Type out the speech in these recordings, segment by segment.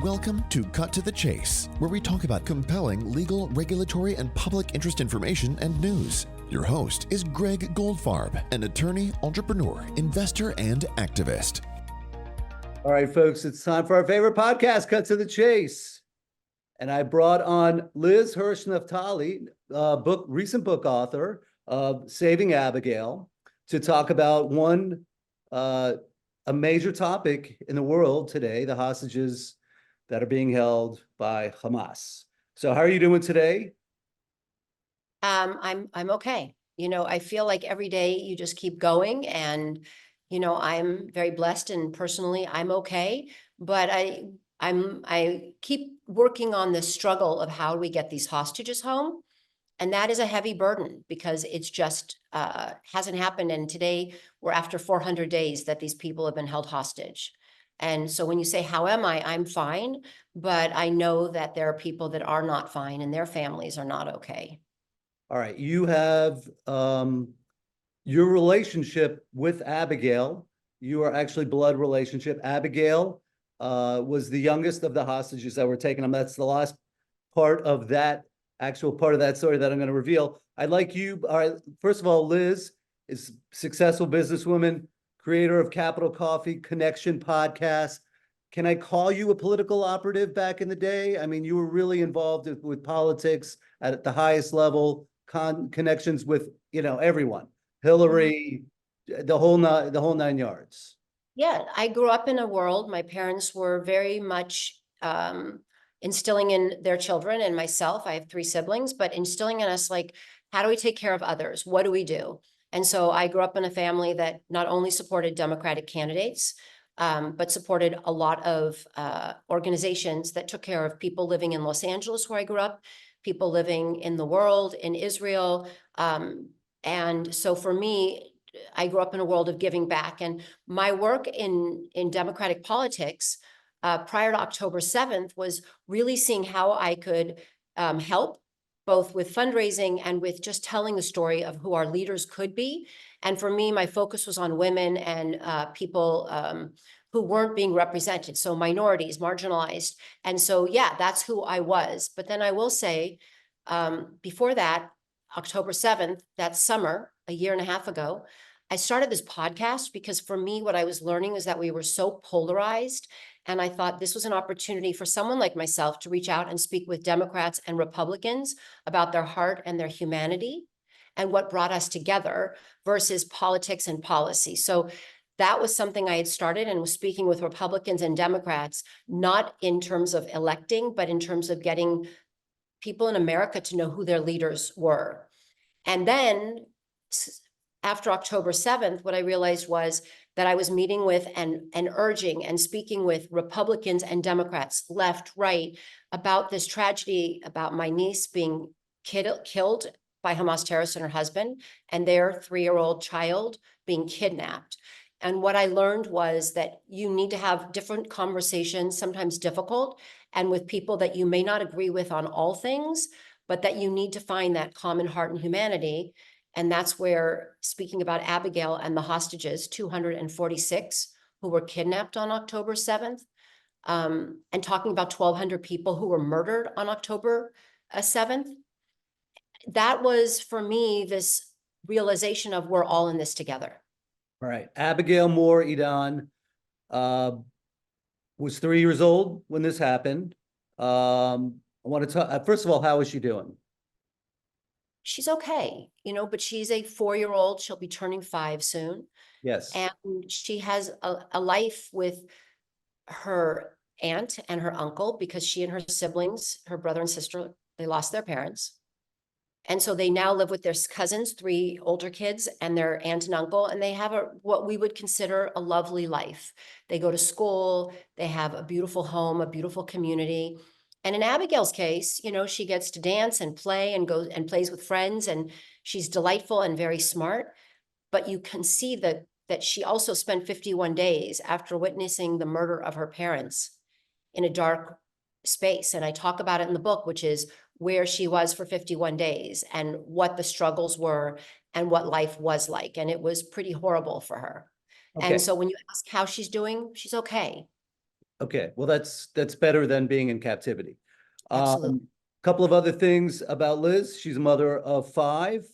Welcome to Cut to the Chase, where we talk about compelling legal, regulatory, and public interest information and news. Your host is Gregg Goldfarb, an attorney, entrepreneur, investor, and activist. All right, folks, it's time for our favorite podcast, Cut to the Chase. And I brought on Liz Hirsh Naftali, recent book author of Saving Abigail, to talk about a major topic in the world today, the hostages that are being held by Hamas. So how are you doing today? I'm okay. I feel like every day you just keep going, and I'm very blessed, and personally I'm okay, but I keep working on this struggle of how we get these hostages home. And that is a heavy burden because it's just hasn't happened. And today we're after 400 days that these people have been held hostage. And so when you say, how am I? I'm fine. But I know that there are people that are not fine and their families are not okay. All right. You have your relationship with Abigail. You are actually blood relationship. Abigail was the youngest of the hostages that were taken. That's the last part of that actual part of that story that I'm going to reveal. I'd like you, all right, first of all, Liz is a successful businesswoman, creator of Capital Coffee Connection podcast. Can I call you a political operative back in the day? I mean, you were really involved with politics at the highest level, connections with, everyone, Hillary, the whole nine yards. Yeah, I grew up in a world, my parents were very much instilling in their children and myself, I have 3 siblings, but instilling in us, like, how do we take care of others? What do we do? And so I grew up in a family that not only supported Democratic candidates, but supported a lot of organizations that took care of people living in Los Angeles, where I grew up, people living in the world, in Israel. And so for me, I grew up in a world of giving back. And my work in Democratic politics prior to October 7th was really seeing how I could help, both with fundraising and with just telling the story of who our leaders could be. And for me, my focus was on women and people who weren't being represented, so minorities, marginalized. And so, yeah, that's who I was. But then I will say, before that, October 7th, that summer, a year and a half ago, I started this podcast because for me, what I was learning is that we were so polarized. And I thought this was an opportunity for someone like myself to reach out and speak with Democrats and Republicans about their heart and their humanity and what brought us together versus politics and policy. So that was something I had started and was speaking with Republicans and Democrats, not in terms of electing, but in terms of getting people in America to know who their leaders were. And then after October 7th, what I realized was that I was meeting with and urging and speaking with Republicans and Democrats, left, right, about this tragedy about my niece being killed by Hamas terrorists and her husband, and their 3-year-old child being kidnapped. And what I learned was that you need to have different conversations, sometimes difficult, and with people that you may not agree with on all things, but that you need to find that common heart and humanity. And that's where, speaking about Abigail and the hostages, 246 who were kidnapped on October 7th, and talking about 1,200 people who were murdered on October 7th, that was, for me, this realization of we're all in this together. All right. Abigail Mor Edan was 3 years old when this happened. I want to talk, first of all, how is she doing? She's okay, but she's a 4-year-old. She'll be turning 5 soon. Yes. And she has a life with her aunt and her uncle because she and her siblings, her brother and sister, they lost their parents. And so they now live with their cousins, 3 older kids, and their aunt and uncle, and they have what we would consider a lovely life. They go to school, they have a beautiful home, a beautiful community. And in Abigail's case, she gets to dance and play and goes and plays with friends, and she's delightful and very smart. But you can see that she also spent 51 days after witnessing the murder of her parents in a dark space. And I talk about it in the book, which is where she was for 51 days and what the struggles were and what life was like. And it was pretty horrible for her. Okay. And so when you ask how she's doing, she's okay. Okay, well, that's better than being in captivity. Absolutely. Couple of other things about Liz. She's a mother of 5.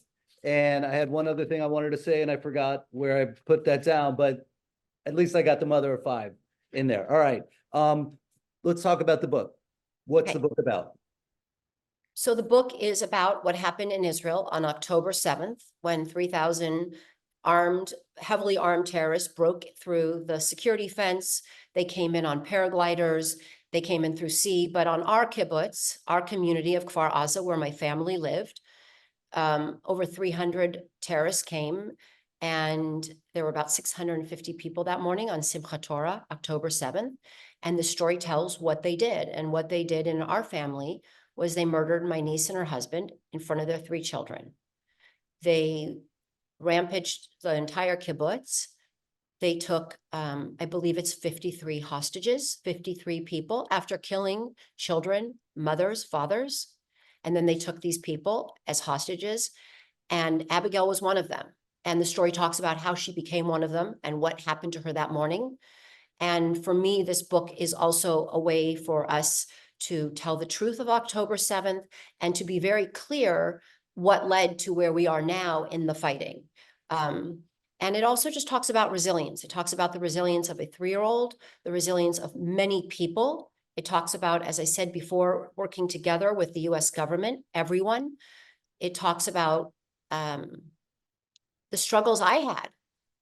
And I had one other thing I wanted to say, and I forgot where I put that down, but at least I got the mother of 5 in there. All right. Let's talk about the book. What's the Okay. book about? So the book is about what happened in Israel on October 7th, when 3,000 heavily armed terrorists broke through the security fence. They came in on paragliders. They came in through sea. But on our kibbutz, our community of Kfar Aza, where my family lived, over 300 terrorists came, and there were about 650 people that morning on Simchat Torah, October 7th. And the story tells what they did. And what they did in our family was they murdered my niece and her husband in front of their 3 children. They rampaged the entire kibbutz. They took, I believe it's 53 hostages, 53 people, after killing children, mothers, fathers. And then they took these people as hostages, and Abigail was one of them. And the story talks about how she became one of them and what happened to her that morning. And for me, this book is also a way for us to tell the truth of October 7th and to be very clear what led to where we are now in the fighting. And it also just talks about resilience. It talks about the resilience of a 3-year-old, the resilience of many people. It talks about, as I said before, working together with the US government, everyone. It talks about the struggles I had,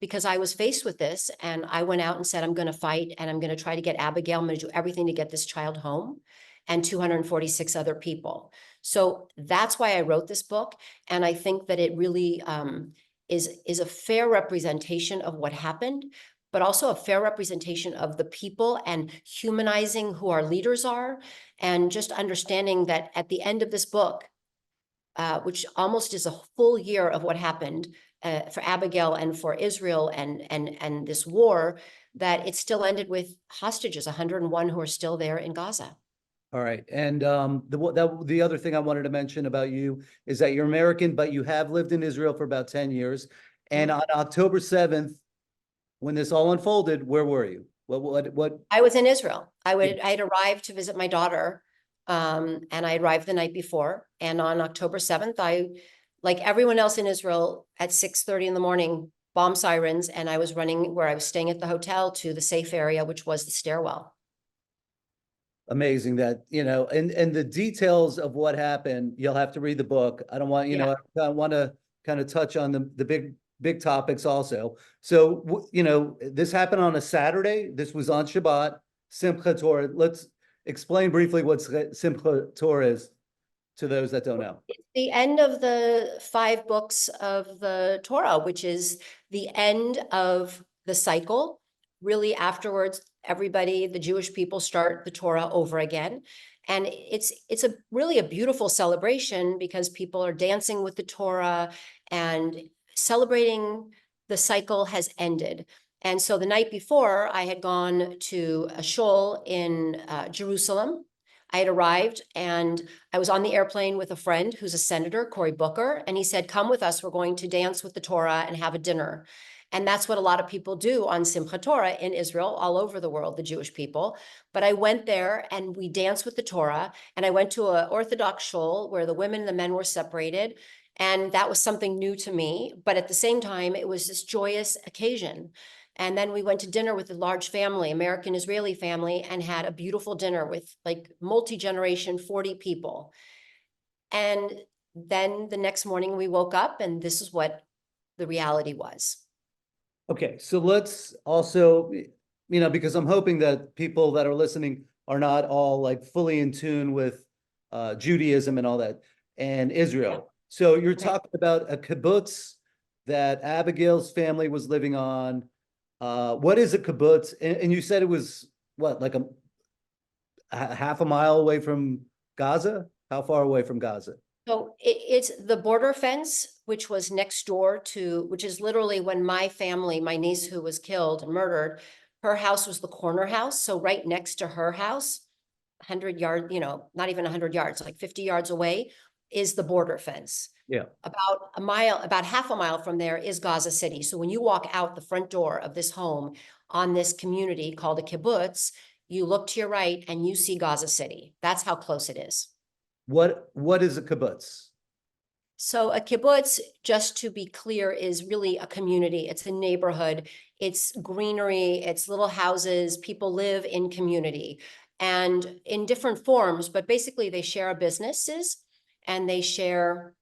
because I was faced with this, and I went out and said, I'm going to fight, and I'm going to try to get Abigail. I'm going to do everything to get this child home, and 246 other people. So that's why I wrote this book. And I think that it really is a fair representation of what happened, but also a fair representation of the people, and humanizing who our leaders are, and just understanding that at the end of this book, which almost is a full year of what happened for Abigail and for Israel and this war, that it still ended with hostages, 101 who are still there in Gaza. All right. And the other thing I wanted to mention about you is that you're American, but you have lived in Israel for about 10 years. And on October 7th, when this all unfolded, where were you? What? I was in Israel. I had arrived to visit my daughter, and I arrived the night before. And on October 7th, I, like everyone else in Israel, at 6:30 in the morning, bomb sirens, and I was running where I was staying at the hotel to the safe area, which was the stairwell. Amazing that, and the details of what happened, you'll have to read the book. I don't want, I want to kind of touch on the big topics also. So, this happened on a Saturday. This was on Shabbat, Simchat Torah. Let's explain briefly what Simchat Torah is to those that don't know. It's the end of the 5 books of the Torah, which is the end of the cycle. Really, afterwards, everybody, the Jewish people, start the Torah over again. And it's really a beautiful celebration, because people are dancing with the Torah and celebrating the cycle has ended. And so the night before, I had gone to a shul in Jerusalem. I had arrived, and I was on the airplane with a friend who's a senator, Cory Booker, and he said, come with us, we're going to dance with the Torah and have a dinner. And that's what a lot of people do on Simchat Torah in Israel, all over the world, the Jewish people. But I went there and we danced with the Torah, and I went to an Orthodox shul where the women and the men were separated. And that was something new to me. But at the same time, it was this joyous occasion. And then we went to dinner with a large family, American-Israeli family, and had a beautiful dinner with like multi-generation, 40 people. And then the next morning we woke up, and this is what the reality was. Okay, so let's also, because I'm hoping that people that are listening are not all like fully in tune with Judaism and all that, and Israel. Yeah. So you're talking about a kibbutz that Abigail's family was living on. What is a kibbutz? And you said it was what, like a half a mile away from Gaza? How far away from Gaza? So it's the border fence, which was next door to, which is literally when my family, my niece who was killed and murdered, her house was the corner house. So right next to her house, 100 yards, not even 100 yards, like 50 yards away, is the border fence. Yeah. About a mile, about half a mile from there is Gaza City. So when you walk out the front door of this home on this community called a kibbutz, you look to your right and you see Gaza City. That's how close it is. What is a kibbutz? So a kibbutz, just to be clear, is really a community. It's a neighborhood. It's greenery. It's little houses. People live in community and in different forms, but basically they share businesses and they share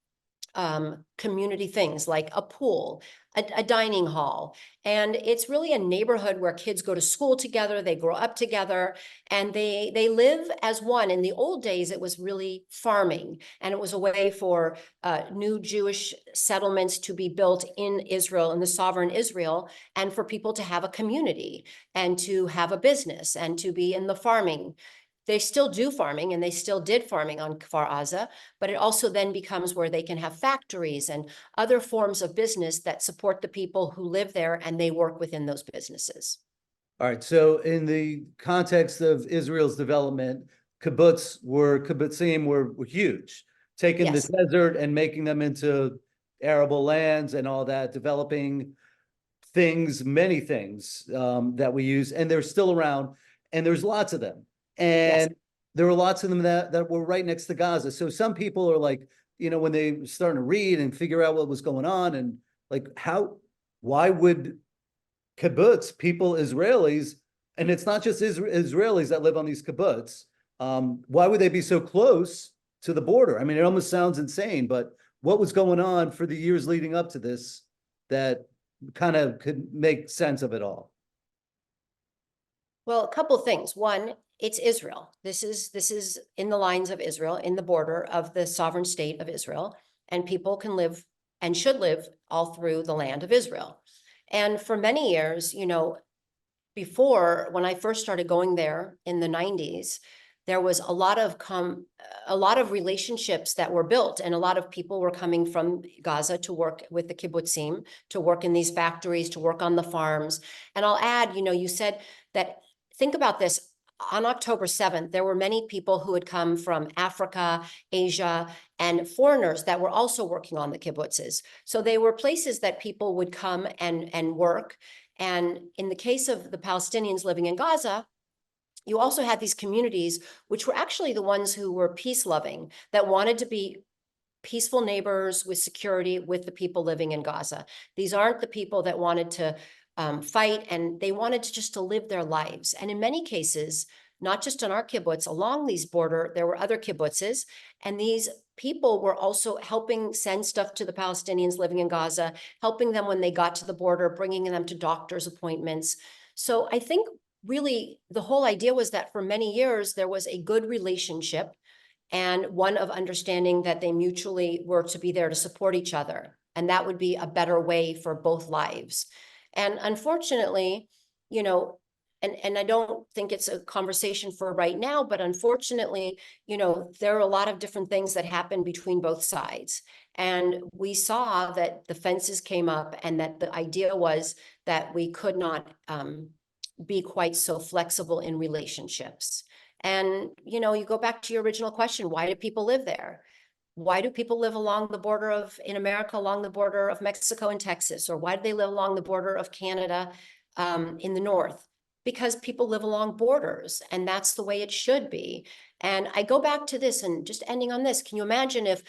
community things like a pool, a dining hall. And it's really a neighborhood where kids go to school together, they grow up together, and they live as one. In the old days, it was really farming, and it was a way for new Jewish settlements to be built in Israel, in the sovereign Israel, and for people to have a community and to have a business and to be in the farming. They still do farming and they still did farming on Kfar Aza, but it also then becomes where they can have factories and other forms of business that support the people who live there and they work within those businesses. All right, so in the context of Israel's development, kibbutzim were huge, taking Yes. the desert and making them into arable lands and all that, developing things, many things that we use, and they're still around, and there's lots of them. And there were lots of them that were right next to Gaza. So some people are like, when they were starting to read and figure out what was going on, and like, why would kibbutz, people, Israelis, and it's not just Israelis that live on these kibbutz, why would they be so close to the border? I mean, it almost sounds insane, but what was going on for the years leading up to this that kind of could make sense of it all? Well, a couple of things. One, it's Israel. This is in the lines of Israel, in the border of the sovereign state of Israel, and people can live and should live all through the land of Israel. And for many years, before, when I first started going there in the 90s, there was a lot of relationships that were built, and a lot of people were coming from Gaza to work with the kibbutzim, to work in these factories, to work on the farms. And I'll add, you said that, think about this. On October 7th, there were many people who had come from Africa, Asia, and foreigners that were also working on the kibbutzes. So they were places that people would come and work. And in the case of the Palestinians living in Gaza, you also had these communities, which were actually the ones who were peace-loving, that wanted to be peaceful neighbors with security with the people living in Gaza. These aren't the people that wanted to fight, and they wanted just to live their lives. And in many cases, not just on our kibbutz, along these border, there were other kibbutzes, and these people were also helping send stuff to the Palestinians living in Gaza, helping them when they got to the border, bringing them to doctor's appointments. So I think really the whole idea was that for many years, there was a good relationship and one of understanding that they mutually were to be there to support each other. And that would be a better way for both lives. And unfortunately, and I don't think it's a conversation for right now, but unfortunately, there are a lot of different things that happen between both sides. And we saw that the fences came up and that the idea was that we could not be quite so flexible in relationships. And, you go back to your original question, why do people live there? Why do people live along the border in America, along the border of Mexico and Texas? Or why do they live along the border of Canada in the north? Because people live along borders, and that's the way it should be. And I go back to this, and just ending on this, can you imagine if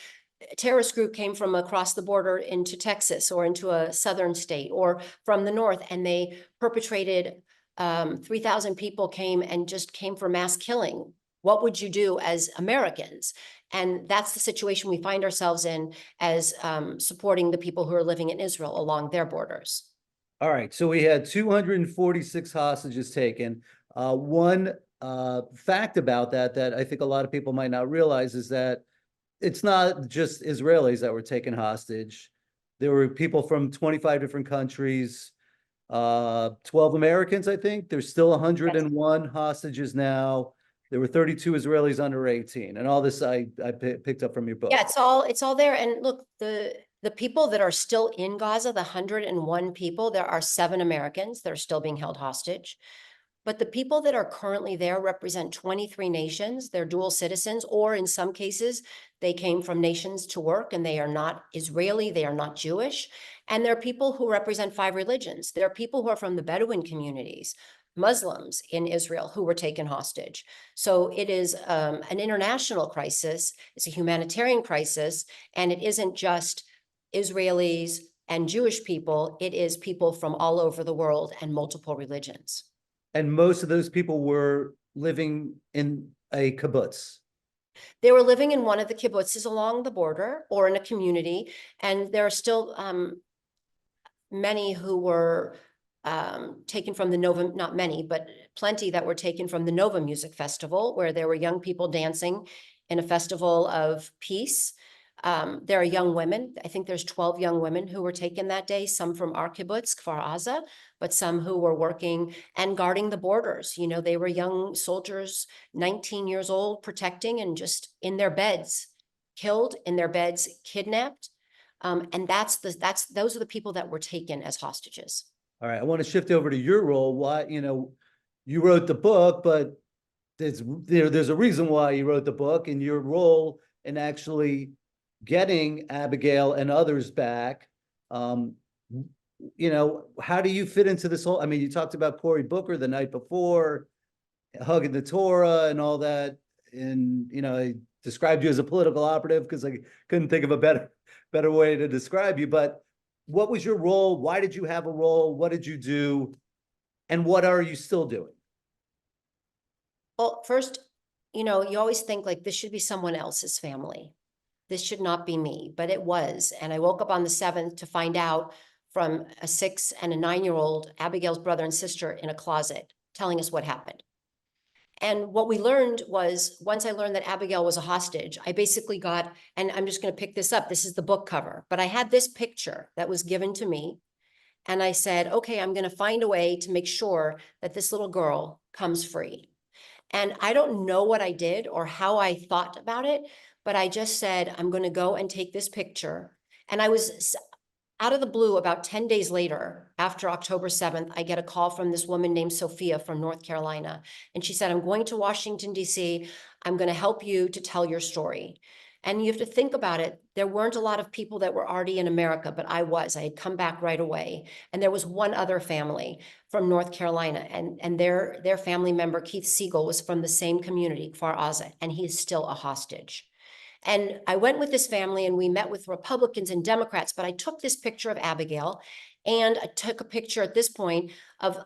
a terrorist group came from across the border into Texas or into a southern state or from the north, and they perpetrated 3,000 people came for mass killing? What would you do as Americans? And that's the situation we find ourselves in as supporting the people who are living in Israel along their borders. All right, so we had 246 hostages taken. One fact about that I think a lot of people might not realize is that it's not just Israelis that were taken hostage. There were people from 25 different countries, 12 Americans, I think. There's still 101 hostages now. There were 32 Israelis under 18, and all this I picked up from your book. Yeah, it's all there. And look, the people that are still in Gaza, the 101 people, there are 7 Americans that are still being held hostage. But the people that are currently there represent 23 nations. They're dual citizens, or in some cases, they came from nations to work and they are not Israeli, they are not Jewish. And there are people who represent 5 religions. There are people who are from the Bedouin communities, Muslims in Israel who were taken hostage. So it is an international crisis. It's a humanitarian crisis, and it isn't just Israelis and Jewish people. It is people from all over the world and multiple religions. And most of those people were living in a kibbutz. They were living in one of the kibbutzes along the border or in a community, and there are still many who were taken from the Nova, not many, but plenty that were taken from the Nova Music Festival, where there were young people dancing in a festival of peace. There are young women. I think there's 12 young women who were taken that day, some from our kibbutz, Kfar Aza, but some who were working and guarding the borders. You know, they were young soldiers, 19 years old, protecting and just in their beds, killed in their beds, kidnapped. And those are the people that were taken as hostages. All right, I want to shift over to your role. Why, you wrote the book, but there's a reason why you wrote the book, and your role in actually getting Abigail and others back. How do you fit into this whole? I mean, you talked about Cory Booker the night before, hugging the Torah and all that, and I described you as a political operative because I couldn't think of a better way to describe you. But what was your role? Why did you have a role? What did you do? And what are you still doing? Well, first, you always think like this should be someone else's family. This should not be me, but it was. And I woke up on the 7th to find out from a 6 and a 9-year-old, Abigail's brother and sister, in a closet telling us what happened. And what we learned was, once I learned that Abigail was a hostage, I basically got, and I'm just going to pick this up, this is the book cover, but I had this picture that was given to me. And I said, okay, I'm going to find a way to make sure that this little girl comes free. And I don't know what I did or how I thought about it, but I just said, I'm going to go and take this picture. And I was out of the blue, about 10 days later, after October 7th, I get a call from this woman named Sophia from North Carolina. And she said, I'm going to Washington, D.C. I'm going to help you to tell your story. And you have to think about it. There weren't a lot of people that were already in America, but I had come back right away. And there was one other family from North Carolina, and their family member, Keith Siegel, was from the same community, Kfar Aza, and he is still a hostage. And I went with this family and we met with Republicans and Democrats, but I took this picture of Abigail and I took a picture at this point of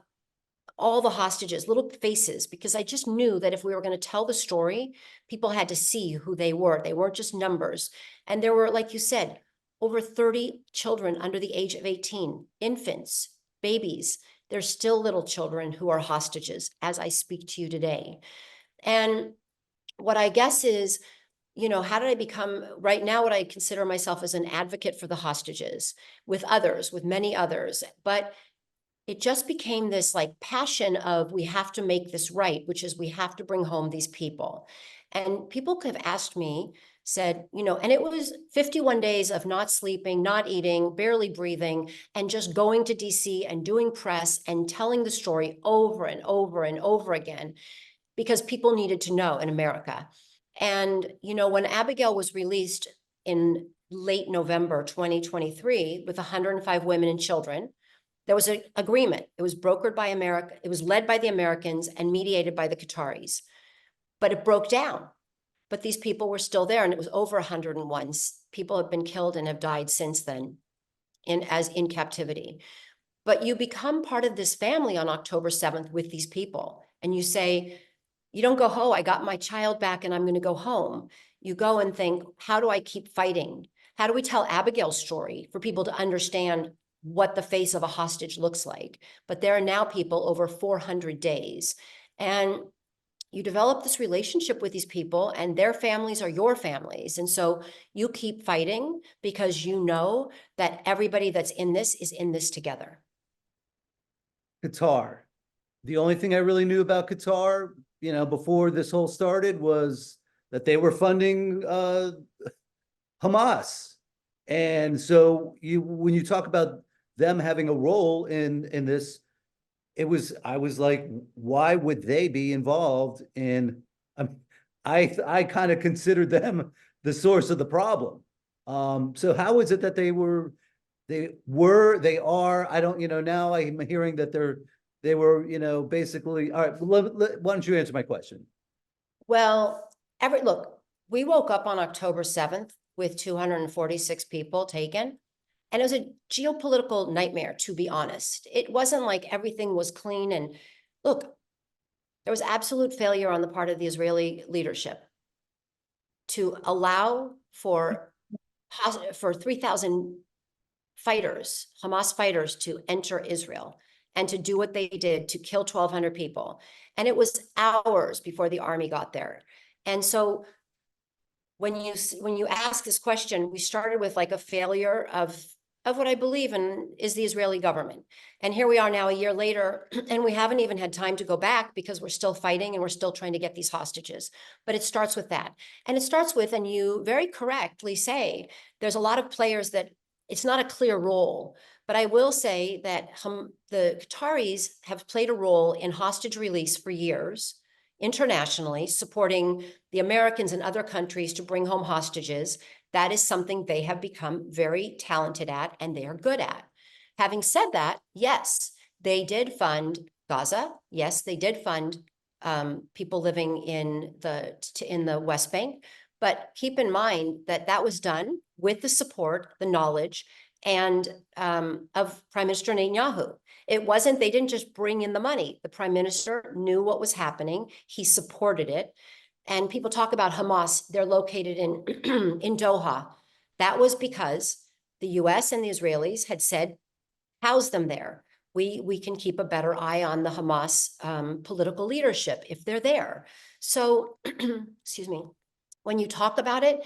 all the hostages, little faces, because I just knew that if we were going to tell the story, people had to see who they were. They weren't just numbers. And there were, like you said, over 30 children under the age of 18, infants, babies. There's still little children who are hostages as I speak to you today. And what I guess is, how did I become, right now, what I consider myself as an advocate for the hostages with others, with many others. But it just became this like passion of we have to make this right, which is we have to bring home these people. And people have asked me, said, and it was 51 days of not sleeping, not eating, barely breathing, and just going to DC and doing press and telling the story over and over and over again, because people needed to know in America. And, when Abigail was released in late November 2023 with 105 women and children, there was an agreement. It was brokered by America. It was led by the Americans and mediated by the Qataris. But it broke down. But these people were still there, and it was over 101. People have been killed and have died since then in captivity. But you become part of this family on October 7th with these people. And you say, you don't go, oh, I got my child back and I'm going to go home. You go and think, how do I keep fighting? How do we tell Abigail's story for people to understand what the face of a hostage looks like? But there are now people over 400 days. And you develop this relationship with these people, and their families are your families. And so you keep fighting because you know that everybody that's in this is in this together. Qatar. The only thing I really knew about Qatar, before this whole started, was that they were funding Hamas. And so when you talk about them having a role in this, I was like, why would they be involved in? I kind of considered them the source of the problem. So how is it that they are? I don't, now I'm hearing that They were, basically, all right, why don't you answer my question? Well, look, we woke up on October 7th with 246 people taken. And it was a geopolitical nightmare, to be honest. It wasn't like everything was clean. And look, there was absolute failure on the part of the Israeli leadership to allow for 3,000 fighters, Hamas fighters, to enter Israel and to do what they did to kill 1,200 people. And it was hours before the army got there. And so when you ask this question, we started with like a failure of what I believe in is the Israeli government. And here we are now a year later, and we haven't even had time to go back because we're still fighting and we're still trying to get these hostages. But it starts with that. And it starts with, and you very correctly say, there's a lot of players that it's not a clear role. But I will say that the Qataris have played a role in hostage release for years, internationally, supporting the Americans and other countries to bring home hostages. That is something they have become very talented at and they are good at. Having said that, yes, they did fund Gaza. Yes, they did fund people living in the West Bank. But keep in mind that that was done with the support, the knowledge, and of Prime Minister Netanyahu. It wasn't, they didn't just bring in the money. The prime minister knew what was happening. He supported it. And people talk about Hamas, they're located in, in Doha. That was because the US and the Israelis had said, house them there. We can keep a better eye on the Hamas political leadership if they're there. So, excuse me, when you talk about it,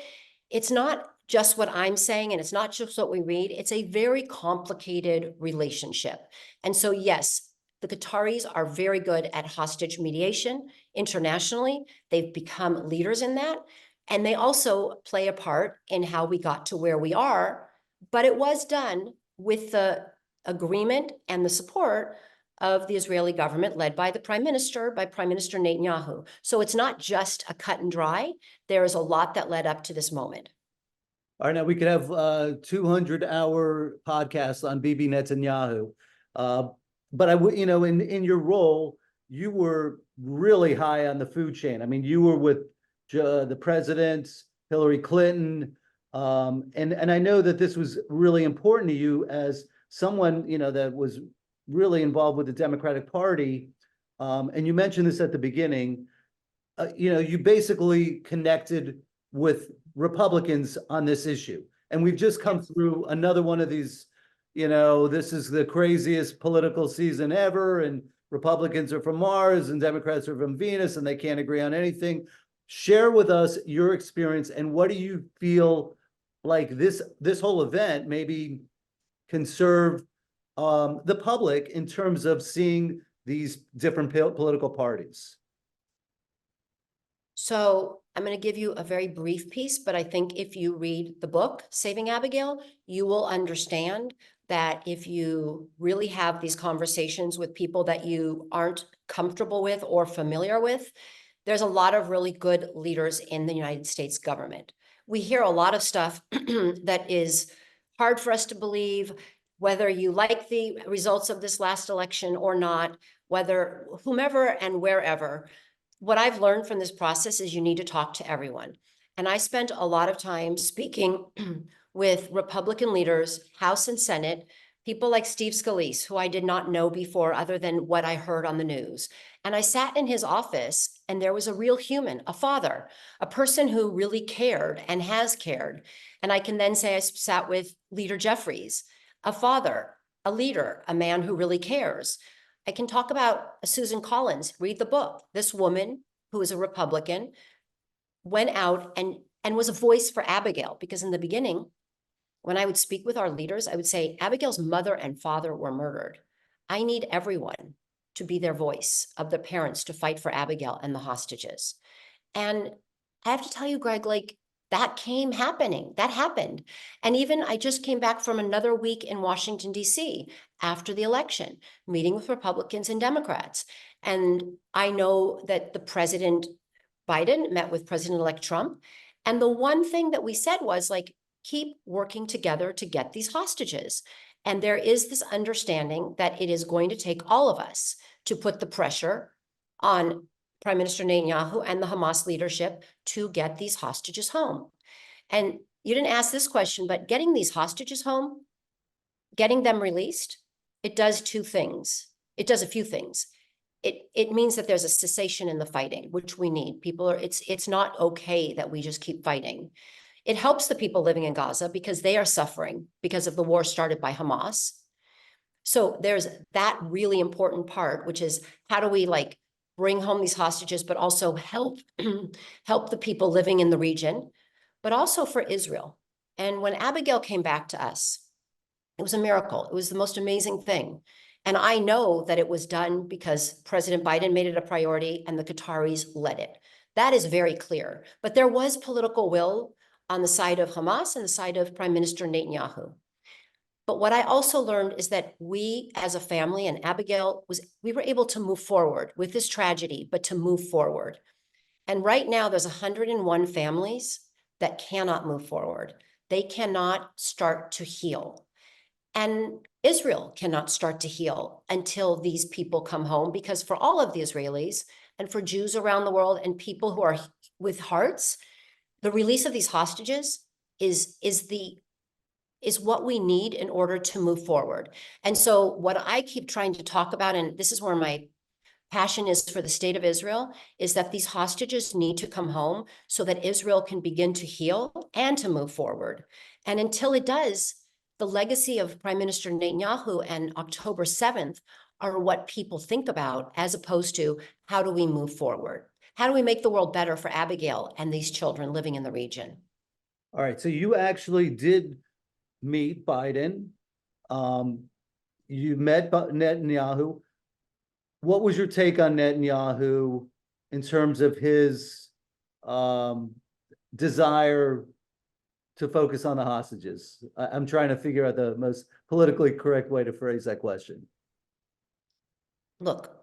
it's not just what I'm saying, and it's not just what we read. It's a very complicated relationship. And so, yes, the Qataris are very good at hostage mediation internationally. They've become leaders in that. And they also play a part in how we got to where we are. But it was done with the agreement and the support of the Israeli government led by the prime minister, by Prime Minister Netanyahu. So it's not just a cut and dry. There is a lot that led up to this moment. All right, now we could have 200-hour podcasts on Bibi Netanyahu. But I would, in your role, you were really high on the food chain. I mean, you were with the presidents, Hillary Clinton, and I know that this was really important to you as someone, that was really involved with the Democratic Party. And you mentioned this at the beginning. You basically connected with Republicans on this issue. And we've just come through another one of these, this is the craziest political season ever, and Republicans are from Mars and Democrats are from Venus, and they can't agree on anything. Share with us your experience, and what do you feel like this whole event maybe can serve the public in terms of seeing these different political parties? So I'm going to give you a very brief piece, but I think if you read the book, Saving Abigail, you will understand that if you really have these conversations with people that you aren't comfortable with or familiar with, there's a lot of really good leaders in the United States government. We hear a lot of stuff that is hard for us to believe, whether you like the results of this last election or not, whether whomever and wherever. What I've learned from this process is you need to talk to everyone. And I spent a lot of time speaking with Republican leaders, House and Senate, people like Steve Scalise, who I did not know before other than what I heard on the news. And I sat in his office and there was a real human, a father, a person who really cared and has cared. And I can then say I sat with Leader Jeffries, a father, a leader, a man who really cares. I can talk about Susan Collins, read the book. This woman who is a Republican went out and was a voice for Abigail, because in the beginning, when I would speak with our leaders, I would say, Abigail's mother and father were murdered. I need everyone to be their voice of the parents to fight for Abigail and the hostages. And I have to tell you, Greg, like that happened. And even I just came back from another week in Washington, D.C. after the election, meeting with Republicans and Democrats. And I know that the President Biden met with President-elect Trump. And the one thing that we said was like, keep working together to get these hostages. And there is this understanding that it is going to take all of us to put the pressure on Prime Minister Netanyahu and the Hamas leadership to get these hostages home. And you didn't ask this question, but getting these hostages home, getting them released, it does two things. It does a few things. It means that there's a cessation in the fighting, which we need. It's not okay that we just keep fighting. It helps the people living in Gaza because they are suffering because of the war started by Hamas. So there's that really important part, which is how do we bring home these hostages, but also help help the people living in the region, but also for Israel. And when Abigail came back to us, it was a miracle. It was the most amazing thing. And I know that it was done because President Biden made it a priority and the Qataris led it. That is very clear. But there was political will on the side of Hamas and the side of Prime Minister Netanyahu. But what I also learned is that we as a family, and Abigail we were able to move forward with this tragedy, but to move forward. And right now there's 101 families that cannot move forward. They cannot start to heal. And Israel cannot start to heal until these people come home, because for all of the Israelis and for Jews around the world and people who are with hearts, the release of these hostages is what we need in order to move forward. And so what I keep trying to talk about, and this is where my passion is for the state of Israel, is that these hostages need to come home so that Israel can begin to heal and to move forward. And until it does, the legacy of Prime Minister Netanyahu and October 7th are what people think about, as opposed to how do we move forward? How do we make the world better for Abigail and these children living in the region? All right, so you actually did meet Biden. You met Netanyahu. What was your take on Netanyahu in terms of his desire to focus on the hostages? I'm trying to figure out the most politically correct way to phrase that question. Look,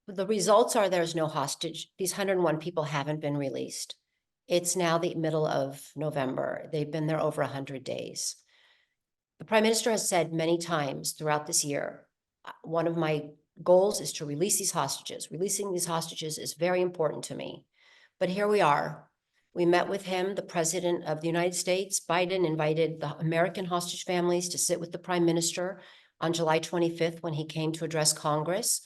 the results are there's no hostage. These 101 people haven't been released. It's now the middle of November. They've been there over 100 days. The Prime Minister has said many times throughout this year, one of my goals is to release these hostages. Releasing these hostages is very important to me. But here we are. We met with him, the President of the United States. Biden invited the American hostage families to sit with the Prime Minister on July 25th when he came to address Congress.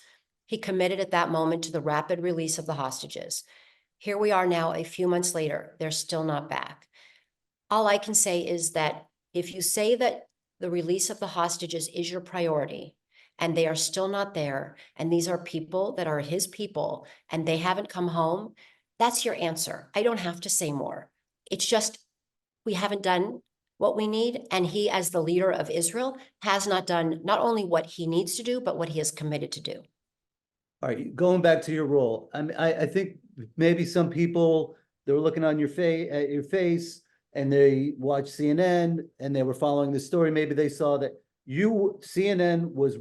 He committed at that moment to the rapid release of the hostages. Here we are now, a few months later, they're still not back. All I can say is that if you say that the release of the hostages is your priority, and they are still not there, and these are people that are his people, and they haven't come home, that's your answer. I don't have to say more. It's just, we haven't done what we need, and he, as the leader of Israel, has not done not only what he needs to do, but what he is committed to do. All right, going back to your role, I think maybe some people, they were looking on your face and they watched CNN and they were following the story. Maybe they saw that CNN was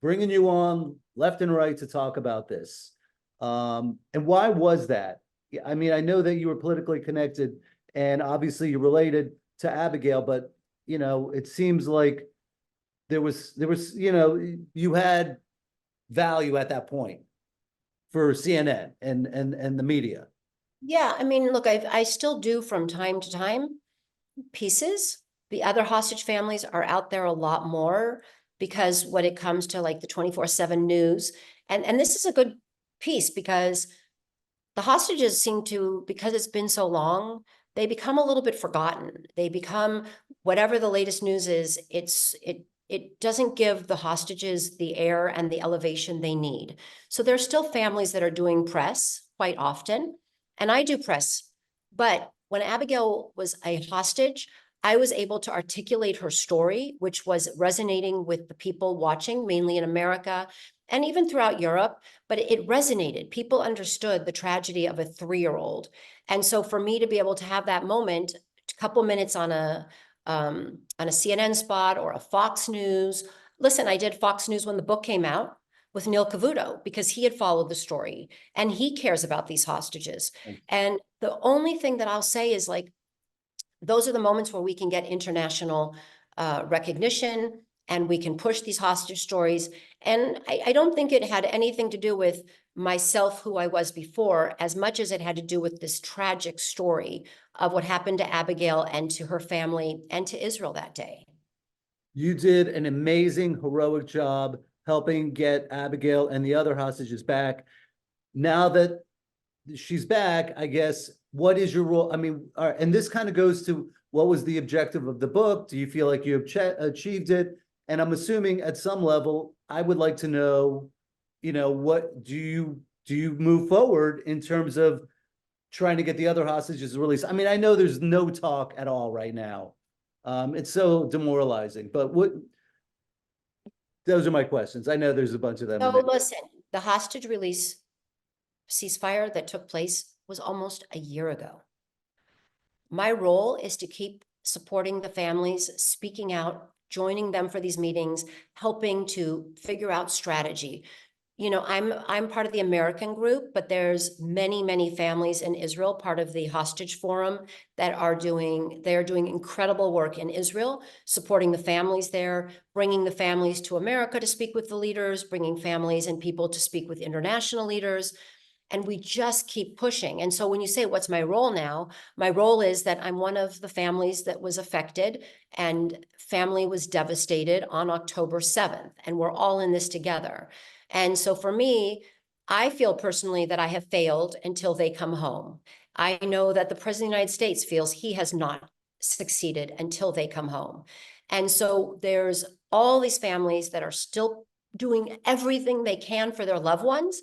bringing you on left and right to talk about this. And why was that? I mean, I know that you were politically connected and obviously you're related to Abigail, but it seems like there was, you had value at that point for CNN and the media. Yeah, I mean, look, I still do from time to time pieces. The other hostage families are out there a lot more because when it comes to the 24/7 news, and this is a good piece because the hostages seem to, because it's been so long, they become a little bit forgotten. They become, whatever the latest news is, it doesn't give the hostages the air and the elevation they need. So there's still families that are doing press quite often, and I do press. But when Abigail was a hostage, I was able to articulate her story, which was resonating with the people watching, mainly in America and even throughout Europe, but it resonated. People understood the tragedy of a 3-year-old. And so for me to be able to have that moment, a couple minutes on a CNN spot or a Fox News. Listen, I did Fox News when the book came out with Neil Cavuto because he had followed the story and he cares about these hostages. And the only thing that I'll say is those are the moments where we can get international recognition, and we can push these hostage stories. And I don't think it had anything to do with myself, who I was before, as much as it had to do with this tragic story of what happened to Abigail and to her family and to Israel that day. You did an amazing, heroic job helping get Abigail and the other hostages back. Now that she's back, I guess, what is your role? I mean, and this kind of goes to what was the objective of the book? Do you feel like you have achieved it? And I'm assuming at some level, I would like to know, what do you move forward in terms of trying to get the other hostages released? I mean, I know there's no talk at all right now. It's so demoralizing, but those are my questions. I know there's a bunch of them. So listen, the hostage release ceasefire that took place was almost a year ago. My role is to keep supporting the families, speaking out, joining them for these meetings, helping to figure out strategy. I'm part of the American group, but there's many families in Israel, part of the hostage forum, that are doing incredible work in Israel, supporting the families there, bringing the families to America to speak with the leaders, bringing families and people to speak with international leaders. And we just keep pushing. And so when you say, what's my role now? My role is that I'm one of the families that was affected, and family was devastated on October 7th. And we're all in this together. And so for me, I feel personally that I have failed until they come home. I know that the President of the United States feels he has not succeeded until they come home. And so there's all these families that are still doing everything they can for their loved ones.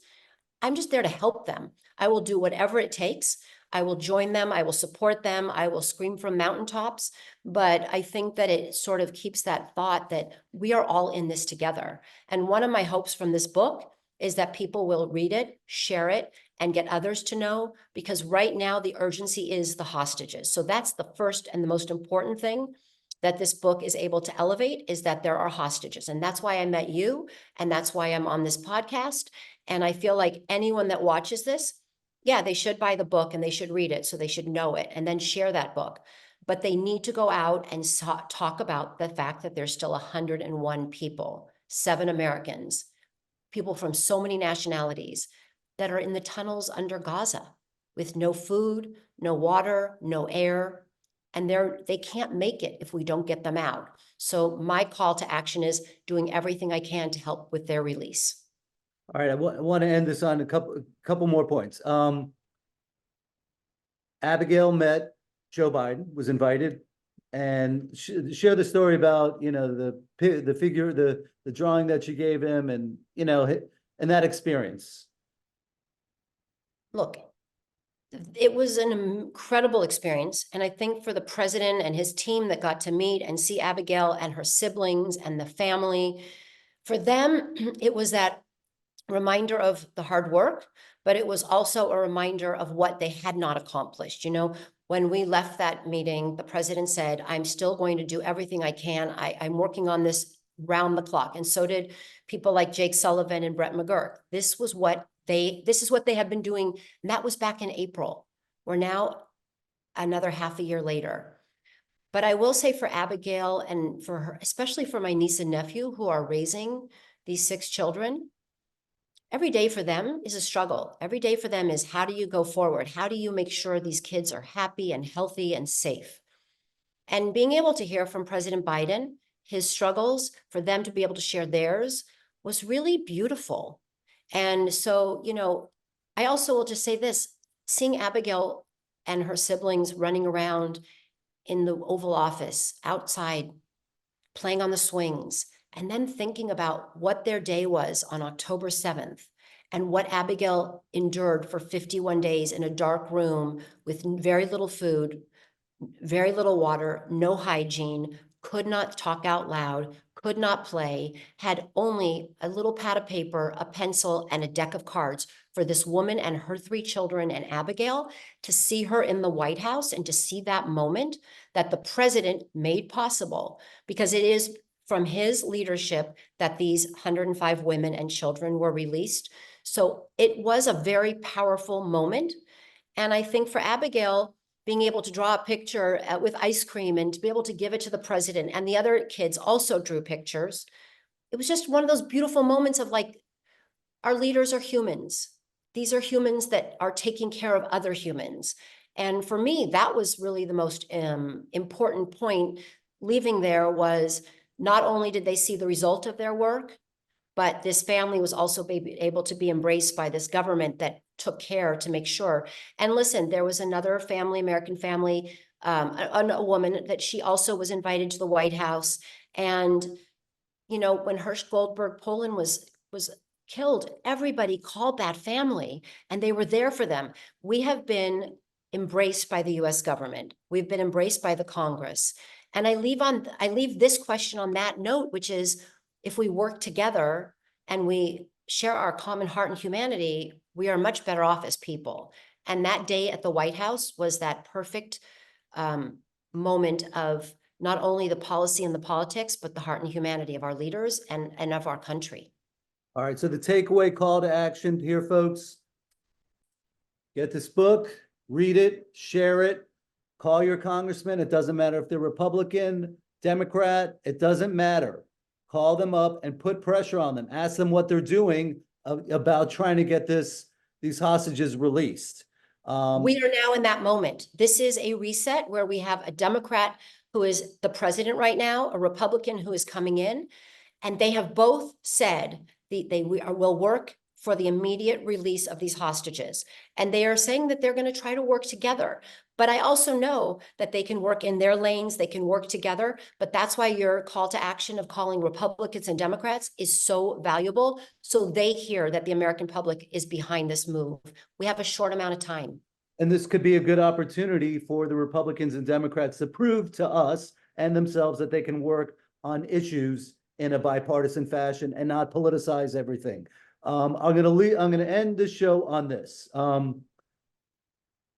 I'm just there to help them. I will do whatever it takes. I will join them. I will support them. I will scream from mountaintops. But I think that it sort of keeps that thought that we are all in this together. And one of my hopes from this book is that people will read it, share it, and get others to know, because right now the urgency is the hostages. So that's the first and the most important thing that this book is able to elevate, is that there are hostages. And that's why I met you, and that's why I'm on this podcast. And I feel like anyone that watches this, yeah, they should buy the book and they should read it, so they should know it, and then share that book. But they need to go out and talk about the fact that there's still 101 people, 7 Americans, people from so many nationalities, that are in the tunnels under Gaza with no food, no water, no air. And they can't make it if we don't get them out. So my call to action is doing everything I can to help with their release. All right, I want to end this on a couple more points. Abigail met Joe Biden, was invited, and share the story about the figure, the drawing that she gave him, and and that experience. Look, it was an incredible experience. And I think for the president and his team that got to meet and see Abigail and her siblings and the family, for them, it was that reminder of the hard work, but it was also a reminder of what they had not accomplished. When we left that meeting, the president said, I'm still going to do everything I can. I'm working on this round the clock. And so did people like Jake Sullivan and Brett McGurk. This is what they have been doing. And that was back in April. We're now another half a year later. But I will say for Abigail and for her, especially for my niece and nephew who are raising these 6 children, every day for them is a struggle. Every day for them is, how do you go forward? How do you make sure these kids are happy and healthy and safe? And being able to hear from President Biden, his struggles, for them to be able to share theirs, was really beautiful. And so, I also will just say this, seeing Abigail and her siblings running around in the Oval Office, outside, playing on the swings, and then thinking about what their day was on October 7th and what Abigail endured for 51 days in a dark room with very little food, very little water, no hygiene, could not talk out loud, could not play, had only a little pad of paper, a pencil, and a deck of cards for this woman and her 3 children and Abigail to see her in the White House and to see that moment that the president made possible, because it is from his leadership that these 105 women and children were released. So it was a very powerful moment. And I think for Abigail, being able to draw a picture with ice cream and to be able to give it to the president, and the other kids also drew pictures. It was just one of those beautiful moments of like, our leaders are humans. These are humans that are taking care of other humans. And for me, that was really the most important point leaving there, was not only did they see the result of their work, but this family was also able to be embraced by this government that took care to make sure. And listen, there was another family, American family, a woman that she also was invited to the White House. And, you know, when Hirsch Goldberg Poland was killed, everybody called that family and they were there for them. We have been embraced by the US government. We've been embraced by the Congress. And I leave this question on that note, which is, if we work together and we share our common heart and humanity, we are much better off as people. And that day at the White House was that perfect moment of not only the policy and the politics, but the heart and humanity of our leaders and of our country. All right, so the takeaway call to action here, folks: get this book, read it, share it, call your congressman. It doesn't matter if they're Republican, Democrat, it doesn't matter. Call them up and put pressure on them. Ask them what they're doing about trying to get these hostages released. We are now in that moment. This is a reset where we have a Democrat who is the president right now, a Republican who is coming in, and they have both said they will work for the immediate release of these hostages. And they are saying that they're going to try to work together. But I also know that they can work in their lanes, they can work together. But that's why your call to action of calling Republicans and Democrats is so valuable. So they hear that the American public is behind this move. We have a short amount of time. And this could be a good opportunity for the Republicans and Democrats to prove to us and themselves that they can work on issues in a bipartisan fashion and not politicize everything. I'm gonna end the show on this.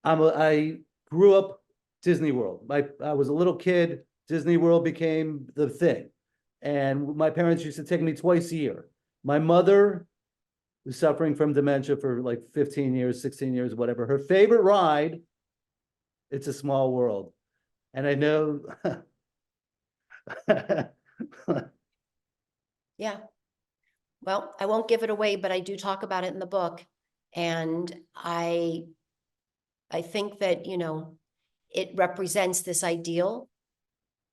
I grew up Disney World. I was a little kid. Disney World became the thing, and my parents used to take me twice a year. My mother was suffering from dementia for like 15 years, 16 years, whatever. Her favorite ride, It's a Small World, and I know. Yeah. Well, I won't give it away, but I do talk about it in the book. And I think that, you know, it represents this ideal,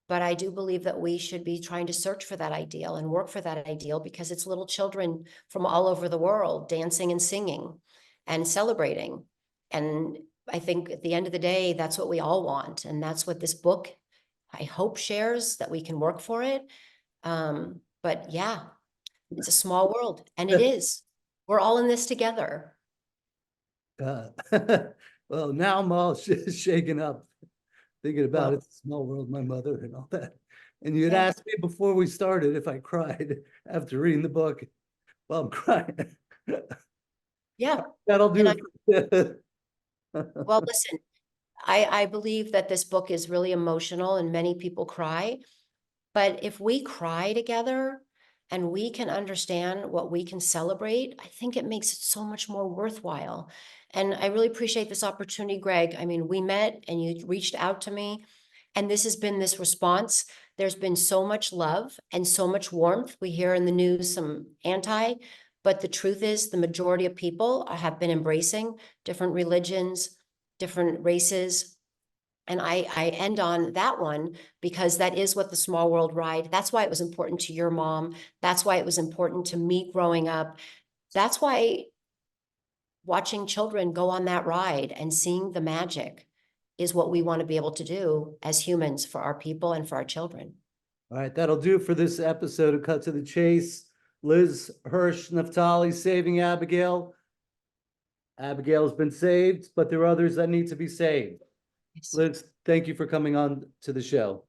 but I do believe that we should be trying to search for that ideal and work for that ideal, because it's little children from all over the world dancing and singing and celebrating. And I think at the end of the day, that's what we all want. And that's what this book, I hope, shares, that we can work for it. But yeah, it's a small world, and it is. We're all in this together. Well, now I'm all shaken up thinking about Well, It's a Small World, my mother, and all that. And you'd Yeah. asked me before we started if I cried after reading the book. Well, I'm crying. Yeah. That'll do. Well, listen, I believe that this book is really emotional and many people cry. But if we cry together and we can understand what we can celebrate, I think it makes it so much more worthwhile. And I really appreciate this opportunity, Gregg. I mean, we met and you reached out to me, and this has been this response. There's been so much love and so much warmth. We hear in the news some anti, but the truth is the majority of people have been embracing different religions, different races. And I end on that one because that is what the Small World ride. That's why it was important to your mom. That's why it was important to me growing up. That's why watching children go on that ride and seeing the magic is what we want to be able to do as humans for our people and for our children. All right, that'll do it for this episode of Cut to the Chase. Liz Hirsh Naftali, saving Abigail. Abigail's been saved, but there are others that need to be saved. Yes. Liz, thank you for coming on to the show.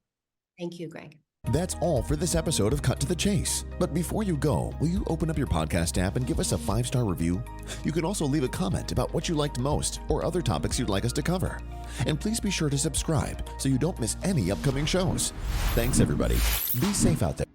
Thank you, Gregg. That's all for this episode of Cut to the Chase. But before you go, will you open up your podcast app and give us a 5-star review? You can also leave a comment about what you liked most or other topics you'd like us to cover. And please be sure to subscribe so you don't miss any upcoming shows. Thanks, everybody. Be safe out there.